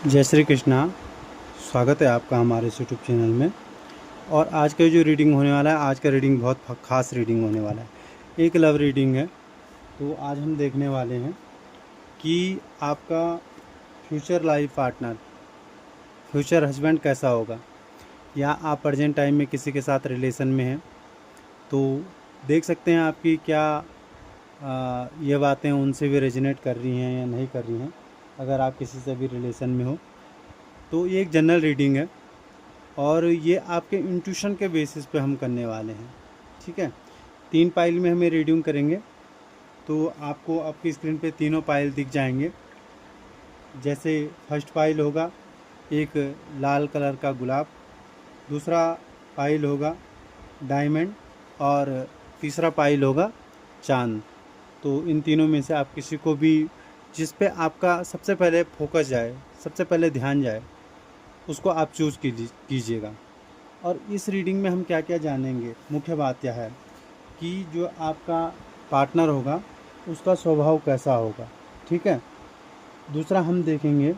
जय श्री कृष्णा। स्वागत है आपका हमारे इस यूट्यूब चैनल में। और आज का जो रीडिंग होने वाला है, आज का रीडिंग बहुत ख़ास रीडिंग होने वाला है। एक लव रीडिंग है। तो आज हम देखने वाले हैं कि आपका future life partner, future husband कैसा होगा, या आप प्रेजेंट टाइम में किसी के साथ रिलेशन में हैं। तो देख सकते हैं आपकी क्या ये बातें उनसे भी रेजोनेट कर रही हैं या नहीं कर रही हैं। अगर आप किसी से भी रिलेशन में हो तो ये एक जनरल रीडिंग है, और ये आपके इंट्यूशन के बेसिस पे हम करने वाले हैं। ठीक है, 3 पाइल में हमें रीडिंग करेंगे। तो आपको आपकी स्क्रीन पे तीनों पाइल दिख जाएंगे। जैसे फर्स्ट पाइल होगा एक लाल कलर का गुलाब, दूसरा पाइल होगा डायमंड, और तीसरा पाइल होगा चांद। तो इन तीनों में से आप किसी को भी, जिस पे आपका सबसे पहले फोकस जाए, सबसे पहले ध्यान जाए, उसको आप चूज़ कीजिएगा। और इस रीडिंग में हम क्या क्या जानेंगे, मुख्य बात यह है कि जो आपका पार्टनर होगा उसका स्वभाव कैसा होगा। ठीक है, दूसरा हम देखेंगे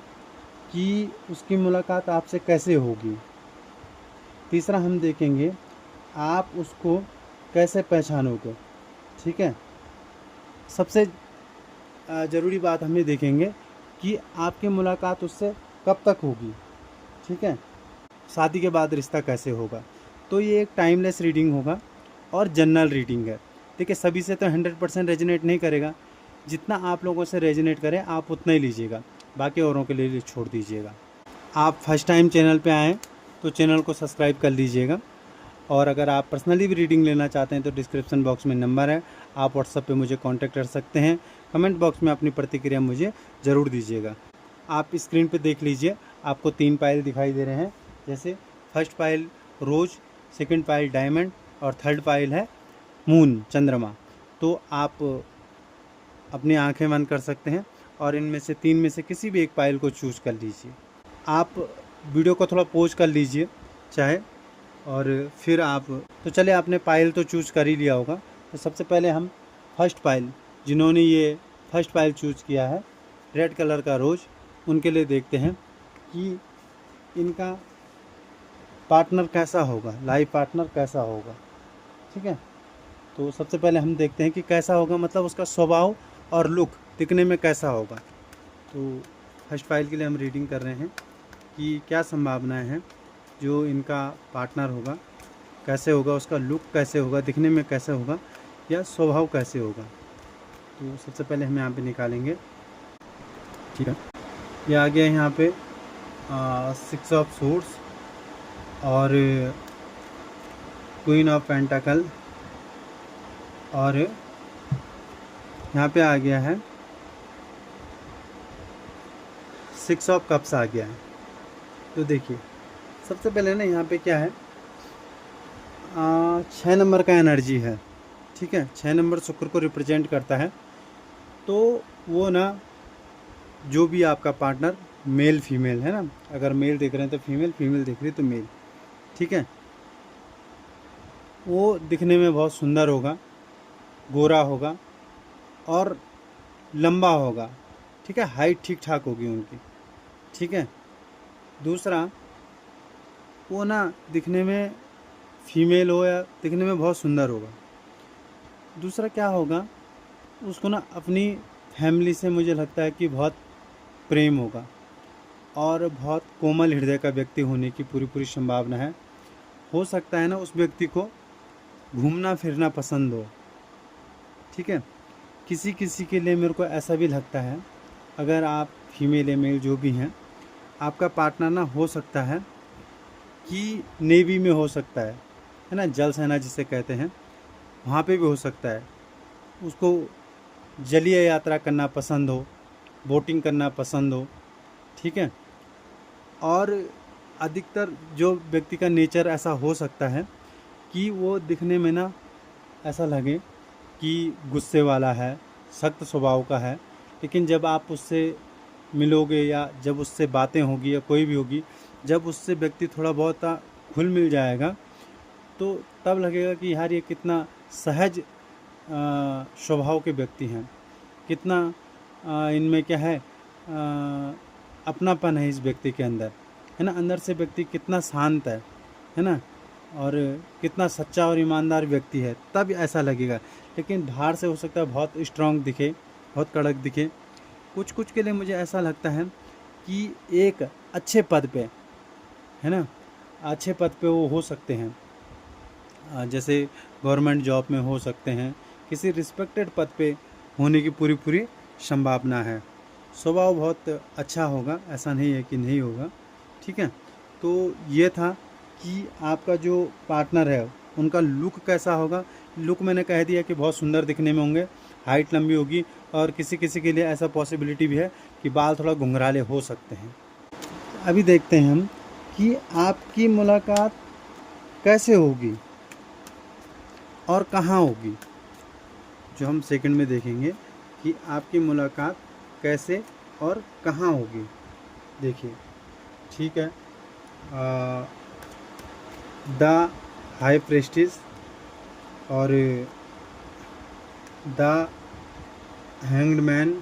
कि उसकी मुलाकात आपसे कैसे होगी। तीसरा हम देखेंगे आप उसको कैसे पहचानोगे। ठीक है, सबसे ज़रूरी बात हम ये देखेंगे कि आपकी मुलाकात उससे कब तक होगी। ठीक है, शादी के बाद रिश्ता कैसे होगा। तो ये एक टाइमलेस रीडिंग होगा और जनरल रीडिंग है। देखिए, सभी से तो 100% रेजोनेट नहीं करेगा। जितना आप लोगों से रेजोनेट करे आप उतना ही लीजिएगा, बाकी औरों के लिए छोड़ दीजिएगा। आप फर्स्ट टाइम चैनल पे आएँ तो चैनल को सब्सक्राइब कर लीजिएगा। और अगर आप पर्सनली भी रीडिंग लेना चाहते हैं तो डिस्क्रिप्शन बॉक्स में नंबर है, आप व्हाट्सएप पे मुझे कांटेक्ट कर सकते हैं। कमेंट बॉक्स में अपनी प्रतिक्रिया मुझे ज़रूर दीजिएगा। आप स्क्रीन पे देख लीजिए, आपको 3 पाइल दिखाई दे रहे हैं। जैसे फर्स्ट पाइल रोज़, सेकंड पाइल डायमंड, और थर्ड पाइल है मून, चंद्रमा। तो आप अपनी आंखें बंद कर सकते हैं और इनमें से 3 में से किसी भी एक पाइल को चूज़ कर लीजिए। आप वीडियो को थोड़ा पॉज कर लीजिए चाहे, और फिर आप, तो चलिए, आपने पाइल तो चूज़ कर ही लिया होगा। तो सबसे पहले हम फर्स्ट पाइल, जिन्होंने ये फर्स्ट पाइल चूज़ किया है रेड कलर का रोज़, उनके लिए देखते हैं कि इनका पार्टनर कैसा होगा, लाइफ पार्टनर कैसा होगा। ठीक है, तो सबसे पहले हम देखते हैं कि कैसा होगा, मतलब उसका स्वभाव और लुक दिखने में कैसा होगा। तो फर्स्ट पाइल के लिए हम रीडिंग कर रहे हैं कि क्या संभावनाएं हैं, जो इनका पार्टनर होगा कैसे होगा, उसका लुक कैसे होगा, दिखने में कैसे होगा, या स्वभाव कैसे होगा। तो सबसे पहले हम यहाँ पे निकालेंगे। ठीक है, ये आ गया यहाँ पे 6 ऑफ सूट्स और क्वीन ऑफ पेंटाकल, और यहाँ पे आ गया है 6 ऑफ कप्स आ गया है। तो देखिए, सबसे पहले ना यहाँ पे क्या है, 6 नंबर का एनर्जी है। ठीक है, 6 नंबर शुक्र को रिप्रेजेंट करता है। तो वो ना, जो भी आपका पार्टनर, मेल फीमेल है ना, अगर मेल देख रहे हैं तो फीमेल, फीमेल देख रही है तो मेल। ठीक है, वो दिखने में बहुत सुंदर होगा, गोरा होगा और लंबा होगा। ठीक है, हाइट ठीक ठाक होगी उनकी। ठीक है, दूसरा, वो ना दिखने में फीमेल हो या दिखने में बहुत सुंदर होगा। दूसरा क्या होगा, उसको ना अपनी फैमिली से मुझे लगता है कि बहुत प्रेम होगा, और बहुत कोमल हृदय का व्यक्ति होने की पूरी पूरी संभावना है। हो सकता है ना उस व्यक्ति को घूमना फिरना पसंद हो। ठीक है, किसी किसी के लिए मेरे को ऐसा भी लगता है, अगर आप फीमेल या मेल जो भी हैं, आपका पार्टनर ना हो सकता है कि नेवी में हो सकता है ना, जल सेना जिसे कहते हैं, वहाँ पे भी हो सकता है। उसको जलीय यात्रा करना पसंद हो, बोटिंग करना पसंद हो। ठीक है, और अधिकतर जो व्यक्ति का नेचर ऐसा हो सकता है कि वो दिखने में ना ऐसा लगे कि गुस्से वाला है, सख्त स्वभाव का है, लेकिन जब आप उससे मिलोगे या जब उससे बातें होगी या कोई भी होगी, जब उससे व्यक्ति थोड़ा बहुत घुल मिल जाएगा, तो तब लगेगा कि यार ये कितना सहज स्वभाव के व्यक्ति हैं, कितना इनमें क्या है, अपनापन है इस व्यक्ति के अंदर, है ना, अंदर से व्यक्ति कितना शांत है ना, और कितना सच्चा और ईमानदार व्यक्ति है, तब ऐसा लगेगा। लेकिन बाहर से हो सकता है बहुत स्ट्रांग दिखे, बहुत कड़क दिखे। कुछ कुछ के लिए मुझे ऐसा लगता है कि एक अच्छे पद पे, है ना, अच्छे पद पे वो हो सकते हैं, जैसे गवर्नमेंट जॉब में हो सकते हैं, किसी रिस्पेक्टेड पद पे होने की पूरी पूरी संभावना है। स्वभाव बहुत अच्छा होगा, ऐसा नहीं है कि नहीं होगा, ठीक है। तो ये था कि आपका जो पार्टनर है उनका लुक कैसा होगा। लुक मैंने कह दिया कि बहुत सुंदर दिखने में होंगे, हाइट लंबी होगी, और किसी किसी के लिए ऐसा पॉसिबिलिटी भी है कि बाल थोड़ा घुंघराले हो सकते हैं। अभी देखते हैं हम कि आपकी मुलाकात कैसे होगी और कहाँ होगी। जो हम सेकंड में देखेंगे कि आपकी मुलाकात कैसे और कहाँ होगी। देखिए, ठीक है, द हाई प्रेस्टिज और द हैंग्ड मैन,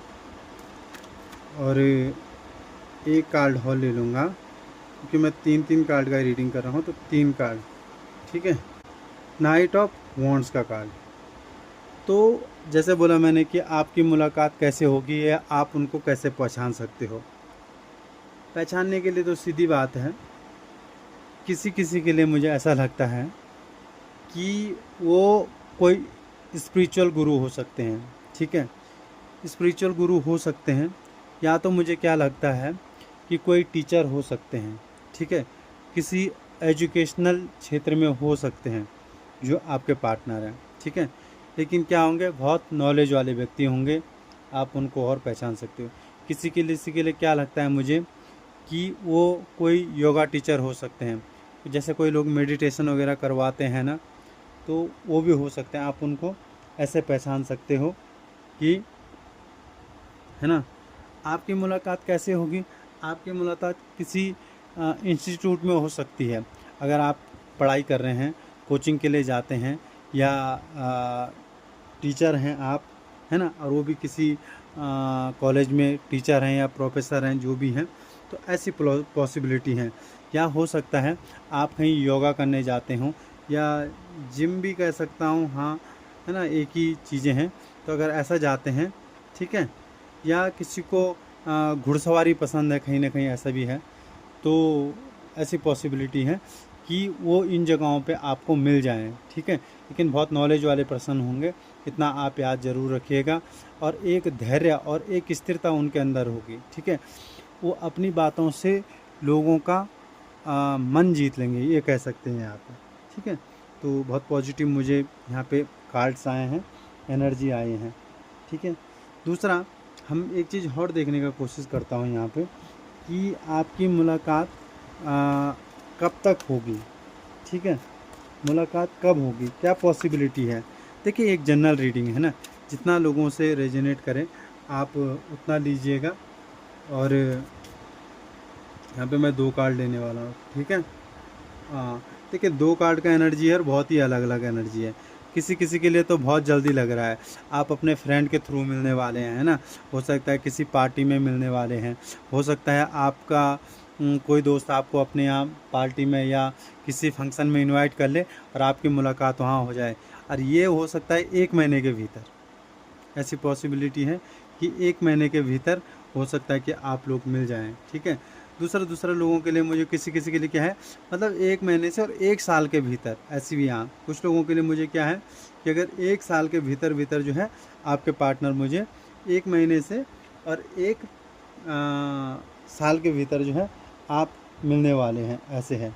और एक कार्ड और ले लूँगा क्योंकि मैं तीन कार्ड का रीडिंग कर रहा हूँ, तो 3 कार्ड, ठीक है। नाइट ऑफ वॉन्ड्स का कार्ड। तो जैसे बोला मैंने कि आपकी मुलाकात कैसे होगी या आप उनको कैसे पहचान सकते हो। पहचानने के लिए तो सीधी बात है, किसी किसी के लिए मुझे ऐसा लगता है कि वो कोई स्पिरिचुअल गुरु हो सकते हैं, ठीक है, स्पिरिचुअल गुरु हो सकते हैं, या तो मुझे क्या लगता है कि कोई टीचर हो सकते हैं, ठीक है, किसी एजुकेशनल क्षेत्र में हो सकते हैं जो आपके पार्टनर हैं, ठीक है। लेकिन क्या होंगे, बहुत नॉलेज वाले व्यक्ति होंगे, आप उनको और पहचान सकते हो। किसी के लिए क्या लगता है मुझे कि वो कोई योगा टीचर हो सकते हैं, जैसे कोई लोग मेडिटेशन वगैरह करवाते हैं ना, तो वो भी हो सकते हैं। आप उनको ऐसे पहचान सकते हो कि, है ना। आपकी मुलाकात कैसे होगी, आपकी मुलाकात किसी इंस्टीट्यूट में हो सकती है। अगर आप पढ़ाई कर रहे हैं, कोचिंग के लिए जाते हैं, या टीचर हैं आप, है ना, और वो भी किसी कॉलेज में टीचर हैं या प्रोफेसर हैं, जो भी हैं, तो ऐसी पॉसिबिलिटी है। या हो सकता है आप कहीं योगा करने जाते हों, या जिम भी कह सकता हूँ, हाँ, है ना, एक ही चीज़ें हैं। तो अगर ऐसा जाते हैं, ठीक है, या किसी को घुड़सवारी पसंद है, कहीं ना कहीं ऐसा भी है, तो ऐसी पॉसिबिलिटी है कि वो इन जगहों पे आपको मिल जाएं, ठीक है। लेकिन बहुत नॉलेज वाले पर्सन होंगे, इतना आप याद ज़रूर रखिएगा। और एक धैर्य और एक स्थिरता उनके अंदर होगी, ठीक है। वो अपनी बातों से लोगों का मन जीत लेंगे, ये कह सकते हैं आप, ठीक है। तो बहुत पॉजिटिव मुझे यहाँ पे कार्ड्स आए हैं, एनर्जी आए हैं, ठीक है। दूसरा, हम एक चीज़ और देखने का कोशिश करता हूँ यहाँ पे कि आपकी मुलाकात कब तक होगी, ठीक है, मुलाकात कब होगी, क्या पॉसिबिलिटी है। देखिए, एक जनरल रीडिंग है ना, जितना लोगों से रेजोनेट करे आप उतना लीजिएगा। और यहाँ पे मैं 2 कार्ड लेने वाला हूँ, ठीक है। देखिए, 2 कार्ड का एनर्जी है और बहुत ही अलग अलग एनर्जी है। किसी किसी के लिए तो बहुत जल्दी लग रहा है, आप अपने फ्रेंड के थ्रू मिलने वाले हैं, है ना। हो सकता है किसी पार्टी में मिलने वाले हैं, हो सकता है आपका कोई दोस्त आपको अपने यहाँ पार्टी में या किसी फंक्शन में इनवाइट कर ले और आपकी मुलाकात वहाँ हो जाए। और ये हो सकता है 1 महीने के भीतर, ऐसी पॉसिबिलिटी है कि 1 महीने के भीतर हो सकता है कि आप लोग मिल जाएं, ठीक है। दूसरा लोगों के लिए, मुझे किसी के लिए क्या है, मतलब 1 महीने से और 1 साल के भीतर, ऐसी भी यहाँ कुछ लोगों के लिए मुझे क्या है कि अगर 1 साल के भीतर जो है आपके पार्टनर मुझे 1 महीने से और 1 साल के भीतर जो है आप मिलने वाले हैं, ऐसे है।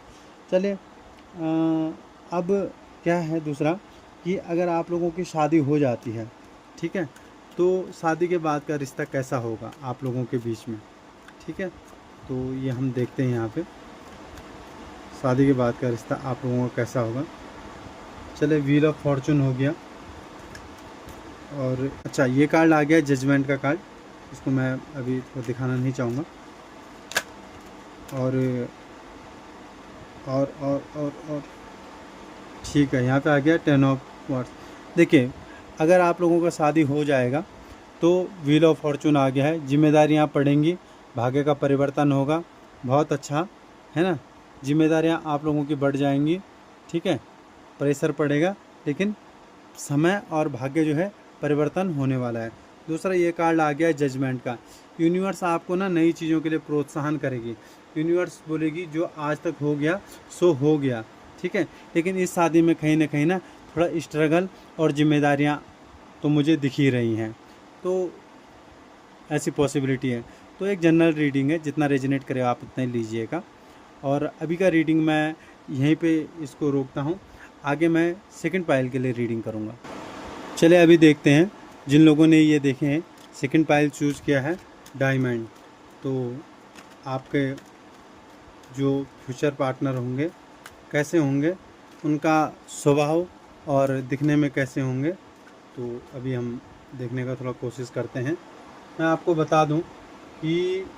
चलिए, अब क्या है दूसरा कि अगर आप लोगों की शादी हो जाती है, ठीक है, तो शादी के बाद का रिश्ता कैसा होगा आप लोगों के बीच में, ठीक है। तो ये हम देखते हैं यहाँ पे, शादी के बाद का रिश्ता आप लोगों का कैसा होगा। चले, व्हील ऑफ फॉर्चून हो गया, और अच्छा ये कार्ड आ गया, जजमेंट का कार्ड, इसको मैं अभी तो दिखाना नहीं चाहूँगा। और ठीक है, यहाँ पे आ गया 10 ऑफ वार्ड्स। देखिए, अगर आप लोगों का शादी हो जाएगा तो व्हील ऑफ फॉर्चून आ गया है, जिम्मेदारियाँ पड़ेंगी, भाग्य का परिवर्तन होगा, बहुत अच्छा, है ना। जिम्मेदारियां आप लोगों की बढ़ जाएंगी, ठीक है, प्रेशर पड़ेगा, लेकिन समय और भाग्य जो है परिवर्तन होने वाला है। दूसरा ये कार्ड आ गया है जजमेंट का। यूनिवर्स आपको ना नई चीज़ों के लिए प्रोत्साहन करेगी। यूनिवर्स बोलेगी जो आज तक हो गया सो हो गया, ठीक है, लेकिन इस शादी में कहीं ना थोड़ा स्ट्रगल और जिम्मेदारियां तो मुझे दिख ही रही हैं, तो ऐसी पॉसिबिलिटी है। तो एक जनरल रीडिंग है, जितना रेजोनेट करे आप उतना ही लीजिएगा। और अभी का रीडिंग मैं यहीं पे इसको रोकता हूँ, आगे मैं सेकंड पाइल के लिए रीडिंग करूँगा। चलिए अभी देखते हैं जिन लोगों ने ये देखे हैं सेकंड पाइल चूज़ किया है डायमंड, तो आपके जो फ्यूचर पार्टनर होंगे कैसे होंगे, उनका स्वभाव और दिखने में कैसे होंगे, तो अभी हम देखने का थोड़ा कोशिश करते हैं। मैं आपको बता दूं कि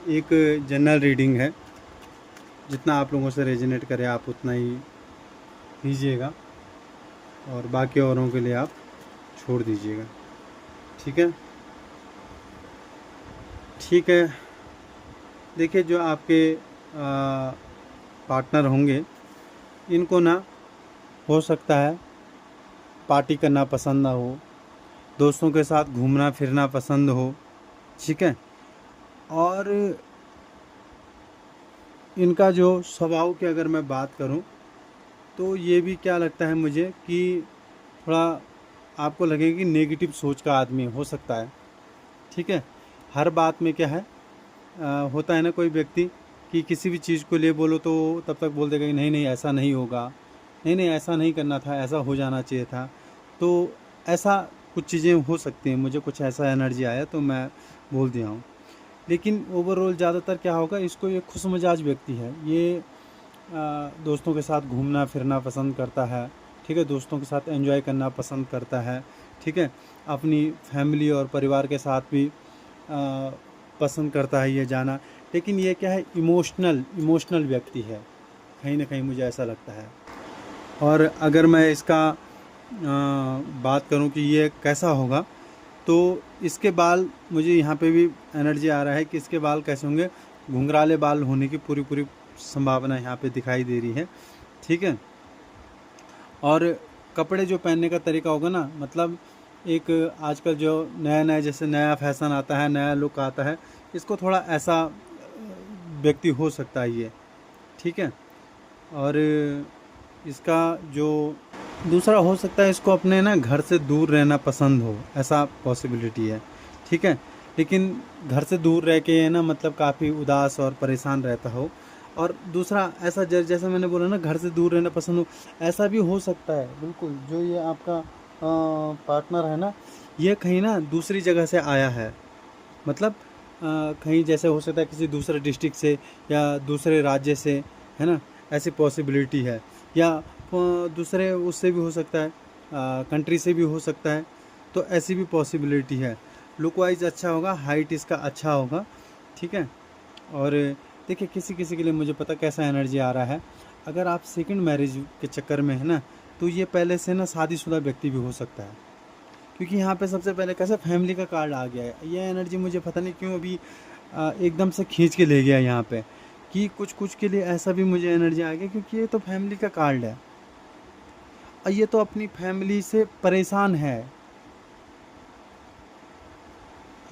एक जनरल रीडिंग है, जितना आप लोगों से रेजोनेट करे आप उतना ही लीजिएगा और बाकी औरों के लिए आप छोड़ दीजिएगा, ठीक है। ठीक है, देखिए जो आपके पार्टनर होंगे, इनको ना हो सकता है पार्टी करना पसंद ना हो, दोस्तों के साथ घूमना फिरना पसंद हो, ठीक है। और इनका जो स्वभाव की अगर मैं बात करूं, तो ये भी क्या लगता है मुझे कि थोड़ा आपको लगे कि नेगेटिव सोच का आदमी हो सकता है, ठीक है। हर बात में क्या है होता है ना, कोई व्यक्ति कि किसी भी चीज़ को ले बोलो तो तब तक बोल देगा कि नहीं नहीं ऐसा नहीं होगा, नहीं नहीं ऐसा नहीं करना था, ऐसा हो जाना चाहिए था। तो ऐसा कुछ चीज़ें हो सकती हैं, मुझे कुछ ऐसा एनर्जी आया तो मैं बोल दिया हूँ। लेकिन ओवरऑल ज़्यादातर क्या होगा, इसको ये खुशमिजाज व्यक्ति है, ये दोस्तों के साथ घूमना फिरना पसंद करता है, ठीक है, दोस्तों के साथ एंजॉय करना पसंद करता है, ठीक है, अपनी फैमिली और परिवार के साथ भी पसंद करता है ये जाना। लेकिन ये क्या है, इमोशनल व्यक्ति है, कहीं ना कहीं मुझे ऐसा लगता है। और अगर मैं इसका बात करूं कि ये कैसा होगा, तो इसके बाल, मुझे यहाँ पे भी एनर्जी आ रहा है कि इसके बाल कैसे होंगे, घुंघराले बाल होने की पूरी संभावना यहाँ पे दिखाई दे रही है, ठीक है। और कपड़े जो पहनने का तरीका होगा ना, मतलब एक आजकल जो नया जैसे नया फैशन आता है, नया लुक आता है, इसको थोड़ा ऐसा व्यक्ति हो सकता है ये, ठीक है। और इसका जो दूसरा हो सकता है, इसको अपने ना घर से दूर रहना पसंद हो, ऐसा पॉसिबिलिटी है, ठीक है। लेकिन घर से दूर रह के ना मतलब काफ़ी उदास और परेशान रहता हो। और दूसरा ऐसा जैसा मैंने बोला ना, घर से दूर रहना पसंद हो, ऐसा भी हो सकता है बिल्कुल। जो ये आपका पार्टनर है ना, ये कहीं ना दूसरी जगह से आया है, मतलब कहीं जैसे हो सकता है किसी दूसरे डिस्ट्रिक्ट से या दूसरे राज्य से, है ना, ऐसी पॉसिबिलिटी है। या दूसरे उससे भी हो सकता है, कंट्री से भी हो सकता है, तो ऐसी भी पॉसिबिलिटी है। लुक वाइज अच्छा होगा, हाइट इसका अच्छा होगा, ठीक है। और देखिए किसी किसी के लिए मुझे पता कैसा एनर्जी आ रहा है, अगर आप सेकंड मैरिज के चक्कर में है ना, तो ये पहले से ना शादीशुदा व्यक्ति भी हो सकता है, क्योंकि यहाँ पे सबसे पहले कैसे फैमिली का कार्ड आ गया है। ये एनर्जी मुझे पता नहीं क्यों अभी एकदम से खींच के ले गया यहाँ पे, कि कुछ के लिए ऐसा भी मुझे एनर्जी आ गया, क्योंकि ये तो फैमिली का कार्ड है और ये तो अपनी फैमिली से परेशान है,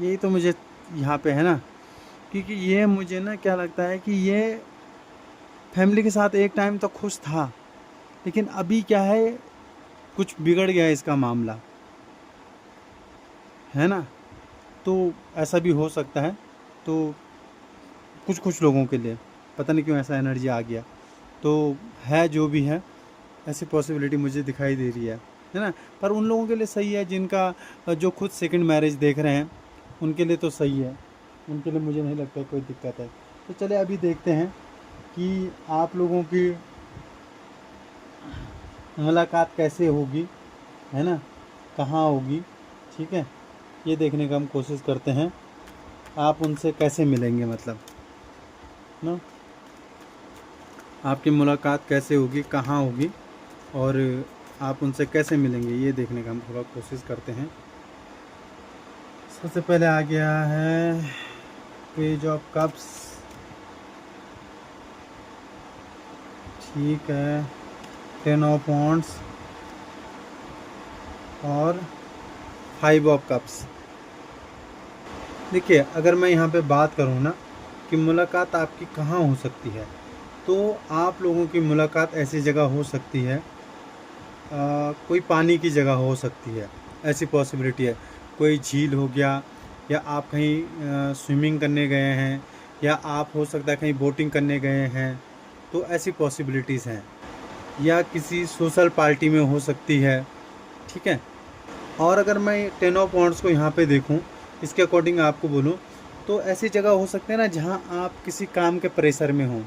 यही तो मुझे यहाँ पे है ना। क्योंकि ये मुझे ना क्या लगता है कि ये फैमिली के साथ एक टाइम तो खुश था, लेकिन अभी क्या है, कुछ बिगड़ गया है इसका मामला, है ना। तो ऐसा भी हो सकता है। तो कुछ लोगों के लिए पता नहीं क्यों ऐसा एनर्जी आ गया, तो है जो भी है, ऐसी पॉसिबिलिटी मुझे दिखाई दे रही है ना। पर उन लोगों के लिए सही है जिनका जो खुद सेकंड मैरिज देख रहे हैं, उनके लिए तो सही है, उनके लिए मुझे नहीं लगता कोई दिक्कत है। तो चलिए अभी देखते हैं कि आप लोगों की मुलाकात कैसे होगी, है ना, कहाँ होगी, ठीक है, ये देखने का हम कोशिश करते हैं। आप उनसे कैसे मिलेंगे, मतलब ना, आपकी मुलाकात कैसे होगी, कहाँ होगी, और आप उनसे कैसे मिलेंगे, ये देखने का हम थोड़ा कोशिश करते हैं। सबसे पहले आ गया है पेज ऑफ कप्स, ठीक है, 10 ऑफ वॉन्ड्स और 5 ऑफ कप्स। देखिए, अगर मैं यहाँ पे बात करूँ ना कि मुलाकात आपकी कहाँ हो सकती है, तो आप लोगों की मुलाकात ऐसी जगह हो सकती है, कोई पानी की जगह हो सकती है, ऐसी पॉसिबिलिटी है। कोई झील हो गया, या आप कहीं स्विमिंग करने गए हैं, या आप हो सकता है कहीं बोटिंग करने गए हैं, तो ऐसी पॉसिबिलिटीज़ हैं। या किसी सोशल पार्टी में हो सकती है, ठीक है। और अगर मैं 10 ऑफ वॉन्ड्स को यहाँ पे देखूँ, इसके अकॉर्डिंग आपको बोलूँ, तो ऐसी जगह हो सकते हैं ना जहाँ आप किसी काम के प्रेशर में हों,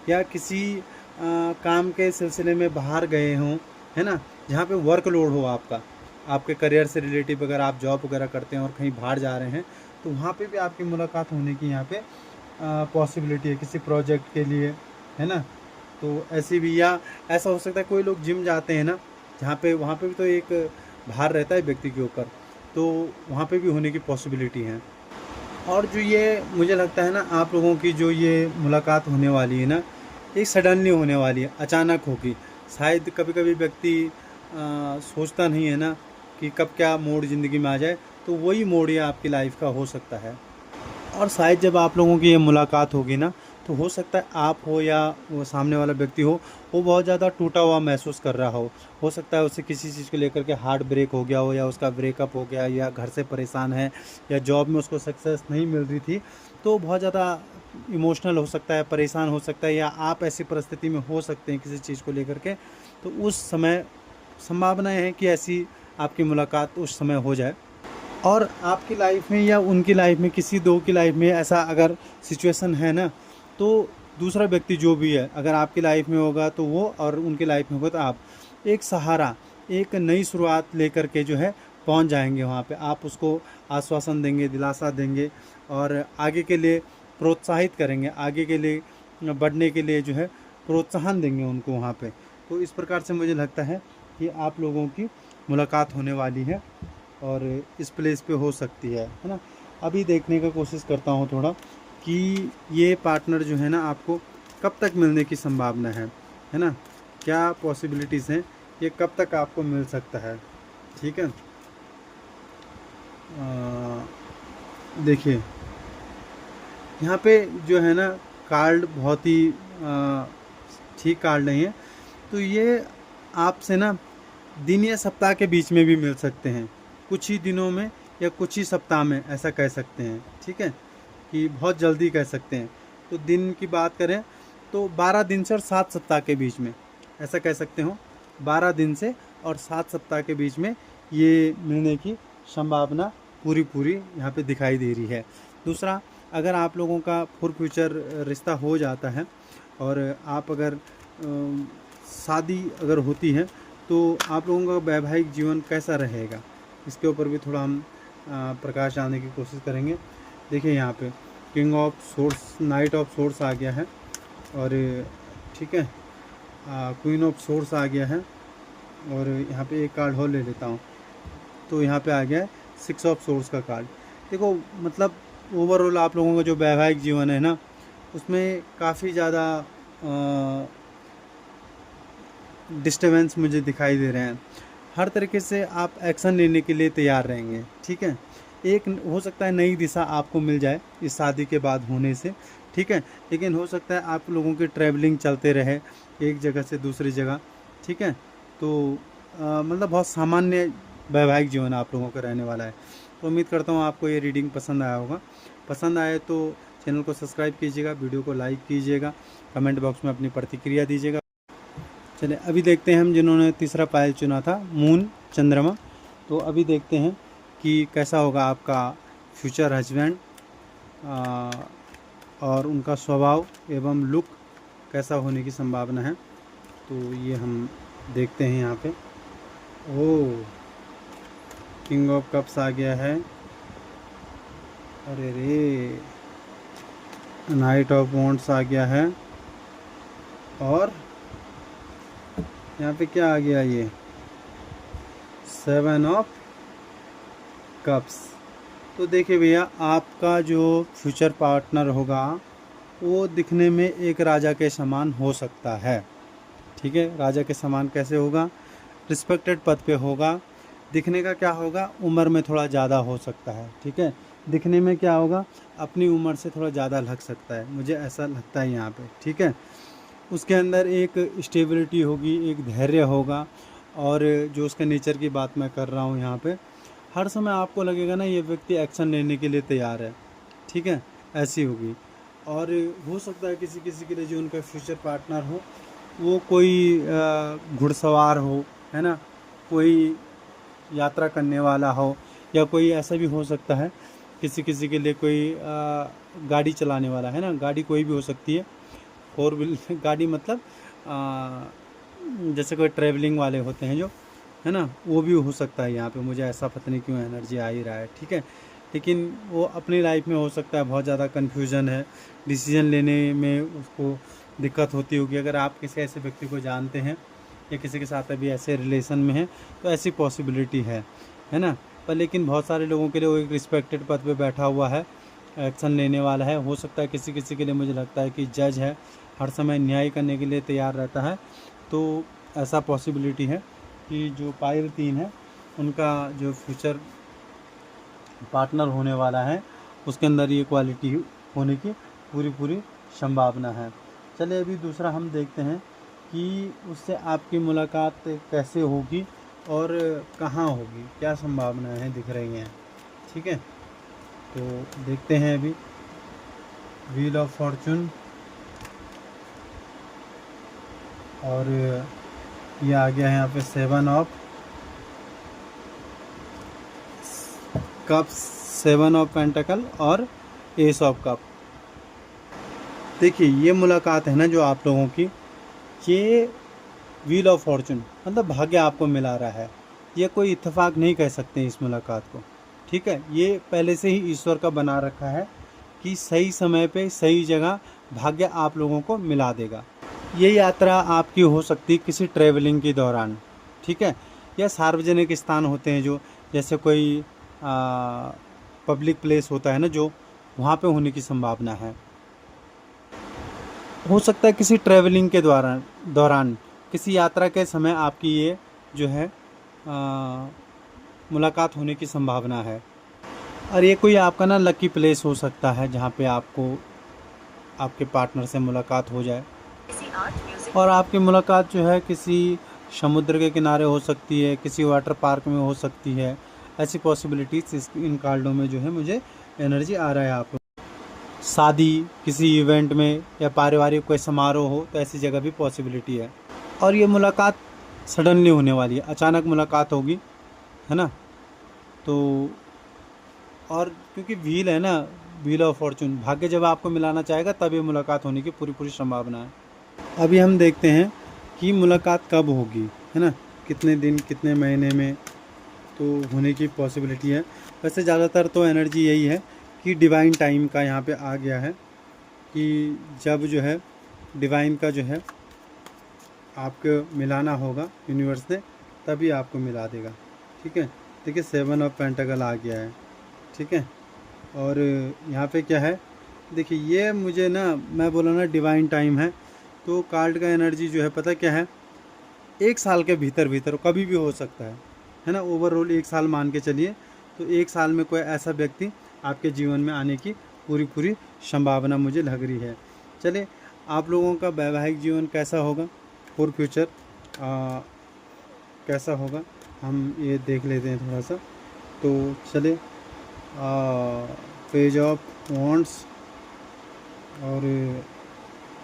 या किसी काम के सिलसिले में बाहर गए हों, है ना, जहाँ पे वर्कलोड हो आपका, आपके करियर से रिलेटिव, अगर आप जॉब वगैरह करते हैं और कहीं बाहर जा रहे हैं, तो वहाँ पे भी आपकी मुलाकात होने की यहाँ पे पॉसिबिलिटी है, किसी प्रोजेक्ट के लिए, है ना। तो ऐसी भी, या ऐसा हो सकता है कोई लोग जिम जाते हैं ना, जहाँ पे वहाँ पे भी तो एक भार रहता है व्यक्ति के ऊपर, तो वहाँ पे भी होने की पॉसिबिलिटी है। और जो ये मुझे लगता है ना, आप लोगों की जो ये मुलाकात होने वाली है ना, ये सडनली होने वाली है, अचानक होगी। शायद कभी कभी व्यक्ति सोचता नहीं है ना कि कब क्या मोड़ ज़िंदगी में आ जाए, तो वही मोड़ ये आपकी लाइफ का हो सकता है। और शायद जब आप लोगों की ये मुलाकात होगी ना, तो हो सकता है आप हो या वो सामने वाला व्यक्ति हो, वो बहुत ज़्यादा टूटा हुआ महसूस कर रहा हो सकता है उसे किसी चीज़ को लेकर के हार्ट ब्रेक हो गया हो, या उसका ब्रेकअप हो गया, या घर से परेशान है, या जॉब में उसको सक्सेस नहीं मिल रही थी, तो बहुत ज़्यादा इमोशनल हो सकता है, परेशान हो सकता है, या आप ऐसी परिस्थिति में हो सकते हैं किसी चीज़ को लेकर के, तो उस समय संभावनाएं हैं कि ऐसी आपकी मुलाकात उस समय हो जाए। और आपकी लाइफ में या उनकी लाइफ में, किसी दो की लाइफ में ऐसा अगर सिचुएशन है ना, तो दूसरा व्यक्ति जो भी है, अगर आपकी लाइफ में होगा तो वो, और उनकी लाइफ में होगा तो आप, एक सहारा, एक नई शुरुआत लेकर के जो है पहुंच जाएंगे वहाँ पे। आप उसको आश्वासन देंगे, दिलासा देंगे, और आगे के लिए प्रोत्साहित करेंगे, आगे के लिए बढ़ने के लिए जो है प्रोत्साहन देंगे उनको वहाँ पे। तो इस प्रकार से मुझे लगता है कि आप लोगों की मुलाकात होने वाली है, और इस प्लेस पे हो सकती है ना। अभी देखने का कोशिश करता हूँ थोड़ा कि ये पार्टनर जो है ना, आपको कब तक मिलने की संभावना है ना, क्या पॉसिबिलिटीज़ हैं, ये कब तक आपको मिल सकता है, ठीक है। देखिए, यहाँ पे जो है ना, कार्ड बहुत ही ठीक कार्ड नहीं है, तो ये आपसे ना दिन या सप्ताह के बीच में भी मिल सकते हैं, कुछ ही दिनों में या कुछ ही सप्ताह में, ऐसा कह सकते हैं, ठीक है, कि बहुत जल्दी कह सकते हैं। तो दिन की बात करें तो 12 दिन से और 7 सप्ताह के बीच में, ऐसा कह सकते हो, 12 दिन से और 7 सप्ताह के बीच में ये मिलने की संभावना पूरी यहाँ पे दिखाई दे रही है। दूसरा, अगर आप लोगों का फॉर फ्यूचर रिश्ता हो जाता है, और आप अगर शादी अगर होती है, तो आप लोगों का वैवाहिक जीवन कैसा रहेगा, इसके ऊपर भी थोड़ा हम प्रकाश डालने की कोशिश करेंगे। देखिए, यहाँ पे king of swords, knight of swords आ गया है, और ठीक है, क्वीन ऑफ सोर्स आ गया है, और यहाँ पे एक कार्ड और ले लेता हूँ, तो यहाँ पे आ गया है 6 ऑफ सोर्स का कार्ड। देखो, मतलब ओवरऑल आप लोगों का जो वैवाहिक जीवन है ना, उसमें काफ़ी ज़्यादा डिस्टर्बेंस मुझे दिखाई दे रहे हैं। हर तरीके से आप एक्शन लेने के लिए तैयार रहेंगे, ठीक है। एक हो सकता है नई दिशा आपको मिल जाए इस शादी के बाद होने से, ठीक है, लेकिन हो सकता है आप लोगों की ट्रैवलिंग चलते रहे एक जगह से दूसरी जगह, ठीक है। तो मतलब बहुत सामान्य वैवाहिक जीवन आप लोगों का रहने वाला है। तो उम्मीद करता हूँ आपको ये रीडिंग पसंद आया होगा। पसंद आए तो चैनल को सब्सक्राइब कीजिएगा, वीडियो को लाइक कीजिएगा, कमेंट बॉक्स में अपनी प्रतिक्रिया दीजिएगा। चलिए, अभी देखते हैं हम जिन्होंने तीसरा पायल चुना था, मून, चंद्रमा, तो अभी देखते हैं कि कैसा होगा आपका फ्यूचर हस्बैंड, और उनका स्वभाव एवं लुक कैसा होने की संभावना है। तो ये हम देखते हैं यहाँ पे। ओह, किंग ऑफ कप्स आ गया है, अरे रे, नाइट ऑफ वॉन्ड्स आ गया है, और यहाँ पे क्या आ गया, ये 7 ऑफ कप्स। तो देखिए भैया, आपका जो फ्यूचर पार्टनर होगा वो दिखने में एक राजा के समान हो सकता है। ठीक है, राजा के समान कैसे होगा? रिस्पेक्टेड पद पे होगा। दिखने का क्या होगा? उम्र में थोड़ा ज़्यादा हो सकता है। ठीक है, दिखने में क्या होगा? अपनी उम्र से थोड़ा ज़्यादा लग सकता है, मुझे ऐसा लगता है यहाँ पे। ठीक है, उसके अंदर एक स्टेबिलिटी होगी, एक धैर्य होगा। और जो उसके नेचर की बात मैं कर रहा हूँ यहाँ पे, हर समय आपको लगेगा ना ये व्यक्ति एक्शन लेने के लिए तैयार है। ठीक है, ऐसी होगी। और हो सकता है किसी किसी के लिए जो उनका फ्यूचर पार्टनर हो वो कोई घुड़सवार हो, है ना, कोई यात्रा करने वाला हो, या कोई ऐसा भी हो सकता है किसी किसी के लिए कोई गाड़ी चलाने वाला, है ना। गाड़ी कोई भी हो सकती है, फोर व्हील गाड़ी मतलब जैसे कोई ट्रैवलिंग वाले होते हैं जो, है ना, वो भी हो सकता है यहाँ पे। मुझे ऐसा पता नहीं क्यों एनर्जी आ ही रहा है। ठीक है, लेकिन वो अपनी लाइफ में हो सकता है बहुत ज़्यादा कन्फ्यूज़न है, डिसीजन लेने में उसको दिक्कत होती होगी। अगर आप किसी ऐसे व्यक्ति को जानते हैं या किसी के साथ अभी ऐसे रिलेशन में हैं तो ऐसी पॉसिबिलिटी है ना। पर लेकिन बहुत सारे लोगों के लिए वो एक रिस्पेक्टेड पद पे बैठा हुआ है, एक्शन लेने वाला है। हो सकता है किसी किसी के लिए मुझे लगता है कि जज है, हर समय न्याय करने के लिए तैयार रहता है। तो ऐसा पॉसिबिलिटी है कि जो पायर 3 है उनका जो फ्यूचर पार्टनर होने वाला है उसके अंदर ये क्वालिटी होने की पूरी पूरी संभावना है। चलिए अभी दूसरा हम देखते हैं कि उससे आपकी मुलाकात कैसे होगी और कहाँ होगी, क्या संभावनाएं हैं दिख रही हैं। ठीक है, तो देखते हैं अभी। व्हील ऑफ फॉर्चून, और ये आ गया है यहाँ पे 7 ऑफ कप, 7 ऑफ पेंटिकल और एस ऑफ कप। देखिए ये मुलाकात है ना जो आप लोगों की, ये व्हील ऑफ फॉर्चून मतलब भाग्य आपको मिला रहा है। ये कोई इत्तेफाक नहीं कह सकते इस मुलाकात को। ठीक है, ये पहले से ही ईश्वर का बना रखा है कि सही समय पे सही जगह भाग्य आप लोगों को मिला देगा। ये यात्रा आपकी हो सकती है किसी ट्रैवलिंग के दौरान। ठीक है, या सार्वजनिक स्थान होते हैं जो, जैसे कोई पब्लिक प्लेस होता है ना जो, वहाँ पे होने की संभावना है। हो सकता है किसी ट्रैवलिंग के दौरान किसी यात्रा के समय आपकी ये जो है मुलाकात होने की संभावना है। और ये कोई आपका ना लकी प्लेस हो सकता है जहाँ पे आपको आपके पार्टनर से मुलाकात हो जाए। और आपकी मुलाकात जो है किसी समुद्र के किनारे हो सकती है, किसी वाटर पार्क में हो सकती है। ऐसी पॉसिबिलिटीज़ इन कार्डों में जो है मुझे एनर्जी आ रहा है। आप शादी, किसी इवेंट में या पारिवारिक कोई समारोह हो तो ऐसी जगह भी पॉसिबिलिटी है। और ये मुलाकात सडनली होने वाली है, अचानक मुलाकात होगी, है ना। तो और क्योंकि व्हील है ना, व्हील ऑफ फॉर्चून, भाग्य जब आपको मिलाना चाहेगा तब ये मुलाकात होने की पूरी पूरी संभावना है। अभी हम देखते हैं कि मुलाकात कब होगी, है ना, कितने दिन कितने महीने में तो होने की पॉसिबिलिटी है। वैसे ज़्यादातर तो एनर्जी यही है कि डिवाइन टाइम का यहाँ पे आ गया है कि जब जो है डिवाइन का जो है आपको मिलाना होगा यूनिवर्स ने, तभी आपको मिला देगा। ठीक है, देखिए 7 ऑफ पेंटाकल आ गया है। ठीक है, और यहाँ पे क्या है, देखिए ये मुझे ना, मैं बोला ना डिवाइन टाइम है, तो कार्ड का एनर्जी जो है पता क्या है, 1 साल के भीतर भीतर कभी भी हो सकता है ना। ओवरऑल 1 साल मान के चलिए, तो 1 साल में कोई ऐसा व्यक्ति आपके जीवन में आने की पूरी पूरी संभावना मुझे लग रही है। चलिए आप लोगों का वैवाहिक जीवन कैसा होगा, फॉर फ्यूचर कैसा होगा, हम ये देख लेते हैं थोड़ा सा। तो चलिए पेज ऑफ वॉन्ड्स और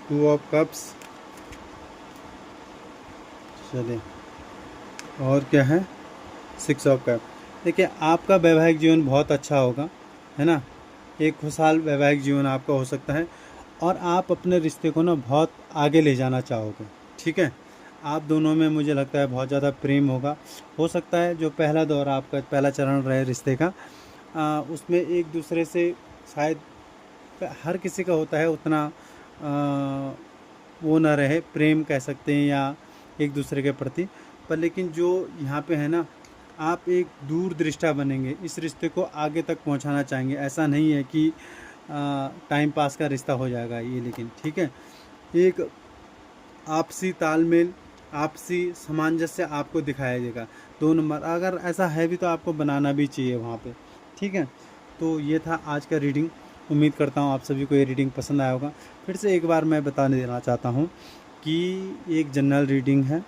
2 ऑफ कप्स, चलिए और क्या है 6 ऑफ कप। देखिए आपका वैवाहिक जीवन बहुत अच्छा होगा, है ना। एक खुशहाल वैवाहिक जीवन आपका हो सकता है और आप अपने रिश्ते को ना बहुत आगे ले जाना चाहोगे। ठीक है, आप दोनों में मुझे लगता है बहुत ज़्यादा प्रेम होगा। हो सकता है जो पहला दौर आपका पहला चरण रहे रिश्ते का, उसमें एक दूसरे से शायद हर किसी का होता है उतना वो ना रहे, प्रेम कह सकते हैं या एक दूसरे के प्रति। पर लेकिन जो यहाँ पे है ना, आप एक दूरदृष्टा बनेंगे, इस रिश्ते को आगे तक पहुंचाना चाहेंगे। ऐसा नहीं है कि टाइम पास का रिश्ता हो जाएगा ये, लेकिन ठीक है, एक आपसी तालमेल, आपसी सामंजस्य आपको दिखाया जाएगा। 2 नंबर अगर ऐसा है भी तो आपको बनाना भी चाहिए वहाँ पे, ठीक है। तो ये था आज का रीडिंग। उम्मीद करता हूँ आप सभी को ये रीडिंग पसंद आया होगा। फिर से एक बार मैं बता देना चाहता हूँ कि एक जनरल रीडिंग है,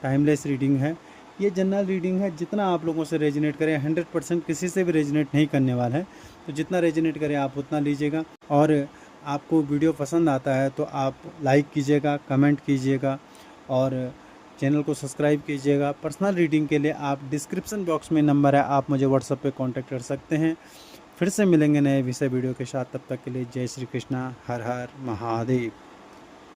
टाइमलेस रीडिंग है। ये जनरल रीडिंग है, जितना आप लोगों से रेजोनेट करे, 100% किसी से भी रेजोनेट नहीं करने वाला है। तो जितना रेजोनेट करे आप उतना लीजिएगा। और आपको वीडियो पसंद आता है तो आप लाइक कीजिएगा, कमेंट कीजिएगा और चैनल को सब्सक्राइब कीजिएगा। पर्सनल रीडिंग के लिए आप डिस्क्रिप्शन बॉक्स में नंबर है, आप मुझे व्हाट्सएप पे कांटेक्ट कर सकते हैं। फिर से मिलेंगे नए विषय वीडियो के साथ, तब तक के लिए जय श्री कृष्णा, हर हर महादेव।